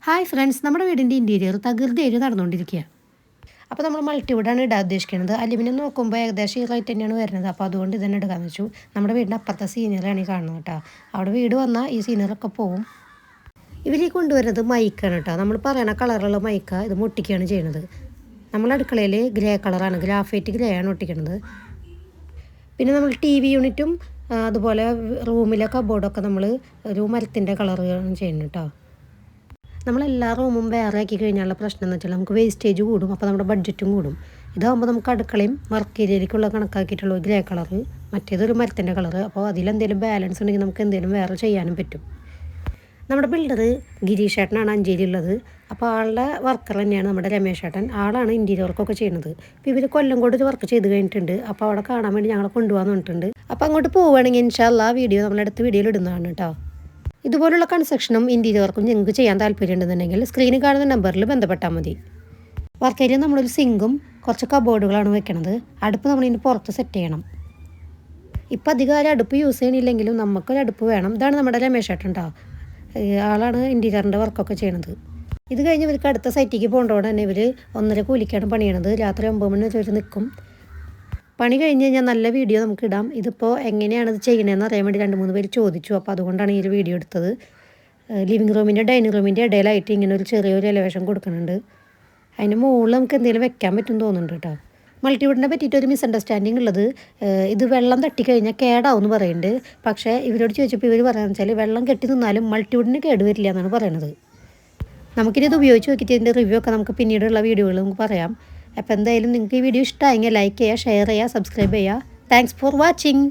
Hi friends, നമ്മുടെ വീടിൻ്റെ interior തകൃതിയായിട്ട് നടന്നുകൊണ്ടിരിക്കുക. അപ്പോൾ നമ്മൾ മൾട്ടിവുഡാണ് ഇടാൻ ഉദ്ദേശിക്കുന്നത്. അലുമിനിയം നോക്കുമ്പോൾ ഏകദേശം ഈ റേറ്റ് തന്നെയാണ് വരുന്നത്. അപ്പോൾ അതുകൊണ്ട് ഇതന്നെ എടുക്കാമെന്ന് വെച്ചു. നമ്മുടെ വീടിൻ്റെ അപ്പുറത്തെ സീനിയറാണ് ഈ കാണുന്നത് കേട്ടോ. അവിടെ വീട് വന്നാൽ ഈ സീനിയറൊക്കെ പോവും. ഇവർ ഈ കൊണ്ടുവരുന്നത് മൈക്കാണ് കേട്ടോ. നമ്മൾ പറയുന്ന കളറുള്ള മൈക്ക ഇത് ഒട്ടിക്കുകയാണ് ചെയ്യുന്നത്. നമ്മൾ അടുക്കളയിൽ ഗ്രേ കളറാണ്, ഗ്രാഫൈറ്റ് ഗ്രേ ആണ് ഒട്ടിക്കുന്നത്. പിന്നെ നമ്മൾ ടി വി യൂണിറ്റും അതുപോലെ റൂമിലെ കബോർഡൊക്കെ നമ്മൾ ഒരു മരത്തിൻ്റെ കളറാണ് ചെയ്യുന്നത് കേട്ടോ. നമ്മളെല്ലാ റൂമും വേറെ ആക്കി കഴിഞ്ഞാലുള്ള പ്രശ്നം എന്ന് വെച്ചാൽ നമുക്ക് വേസ്റ്റേജ് കൂടും, അപ്പോൾ നമ്മുടെ ബഡ്ജറ്റും കൂടും. ഇതാകുമ്പോൾ നമുക്ക് അടുക്കളയും വർക്ക് ഏരിയയിലേക്കുള്ള കണക്കാക്കിയിട്ടുള്ള ഗ്രേ കളറ്, മറ്റേതൊരു മരത്തിൻ്റെ കളറ്. അപ്പോൾ അതിലെന്തെങ്കിലും ബാലൻസ് ഉണ്ടെങ്കിൽ നമുക്ക് എന്തെങ്കിലും വേറെ ചെയ്യാനും പറ്റും. നമ്മുടെ ബിൽഡർ ഗിരീഷ് ഏട്ടനാണ് അഞ്ചേരി ഉള്ളത്. അപ്പോൾ ആളുടെ വർക്കർ തന്നെയാണ് നമ്മുടെ രമേശ് ഏട്ടൻ. ആളാണ് ഇൻറ്റീരിയർ വർക്കൊക്കെ ചെയ്യുന്നത്. അപ്പോൾ ഇവർ കൊല്ലംകോട് ഒരു വർക്ക് ചെയ്ത് കഴിഞ്ഞിട്ടുണ്ട്. അപ്പോൾ അവിടെ കാണാൻ വേണ്ടി ഞങ്ങളെ കൊണ്ടുപോകാൻ പറഞ്ഞിട്ടുണ്ട്. അപ്പോൾ അങ്ങോട്ട് പോവുകയാണെങ്കിൽ ഇൻഷാല്ലാ വീഡിയോ നമ്മളടുത്ത വീഡിയോയിൽ ഇടുന്നതാണ് കേട്ടോ. ഇതുപോലുള്ള കൺസ്ട്രക്ഷനും ഇൻറ്റീരിയർ വർക്കും നിങ്ങൾക്ക് ചെയ്യാൻ താല്പര്യമുണ്ടെന്നുണ്ടെങ്കിൽ സ്ക്രീനിൽ കാണുന്ന നമ്പറിൽ ബന്ധപ്പെട്ടാൽ മതി. വർക്ക് ഏരിയ നമ്മളൊരു സിങ്കും കുറച്ച് കബോർഡുകളാണ് വെക്കണത്. അടുപ്പ് നമ്മളിതിന് പുറത്ത് സെറ്റ് ചെയ്യണം. ഇപ്പം അധികം അടുപ്പ് യൂസ് ചെയ്യണില്ലെങ്കിലും നമുക്കൊരു അടുപ്പ് വേണം. ഇതാണ് നമ്മുടെ രമേശ് ഏട്ടൻ കേട്ടോ. ആളാണ് ഇൻറ്റീരിയറിൻ്റെ വർക്കൊക്കെ ചെയ്യണത്. ഇത് കഴിഞ്ഞ് ഇവർക്ക് അടുത്ത സൈറ്റിലേക്ക് പോകേണ്ടതോടെ തന്നെ ഇവർ 1:30 കൂലിക്കാണ് പണിയണത്. രാത്രി 9 മണി വെച്ച് നിൽക്കും. പണി കഴിഞ്ഞ് കഴിഞ്ഞാൽ നല്ല വീഡിയോ നമുക്ക് ഇടാം. ഇതിപ്പോൾ എങ്ങനെയാണ് ഇത് ചെയ്യണതെന്ന് അറിയാൻ വേണ്ടി 2-3 പേര് ചോദിച്ചു. അപ്പോൾ അതുകൊണ്ടാണ് ഈ ഒരു വീഡിയോ എടുത്തത്. ലിവിങ് റൂമിൻ്റെ ഡൈനിങ് റൂമിൻ്റെ ഇടയിലായിട്ട് ഇങ്ങനെ ഒരു ചെറിയൊരു എലവേഷൻ കൊടുക്കുന്നുണ്ട്. അതിന് മുകളിൽ നമുക്ക് എന്തെങ്കിലും വെക്കാൻ പറ്റും തോന്നുന്നുണ്ട് കേട്ടോ. മൾട്ടിവുഡിനെ പറ്റിയിട്ട് ഒരു മിസ്അണ്ടർസ്റ്റാൻഡിങ് ഉള്ളത്, ഇത് വെള്ളം തട്ടിക്കഴിഞ്ഞാൽ കേടാവും എന്ന് പറയുന്നുണ്ട്. പക്ഷേ ഇവരോട് ചോദിച്ചപ്പോൾ ഇവർ പറയുന്നത് വെച്ചാൽ വെള്ളം കെട്ടി നിന്നാലും മൾട്ടിവുഡിന് കേടുവരില്ല എന്നാണ് പറയണത്. നമുക്കിനി ഇത് ഉപയോഗിച്ച് നോക്കിയിട്ട് ഇതിൻ്റെ റിവ്യൂ ഒക്കെ നമുക്ക് പിന്നീടുള്ള വീഡിയോകൾ നമുക്ക് പറയാം. അപ്പോൾ എന്തായാലും നിങ്ങൾക്ക് ഈ വീഡിയോ ഇഷ്ടമായെങ്കിൽ ലൈക്ക് ചെയ്യുക, ഷെയർ ചെയ്യുക, സബ്സ്ക്രൈബ് ചെയ്യുക. Thanks for watching.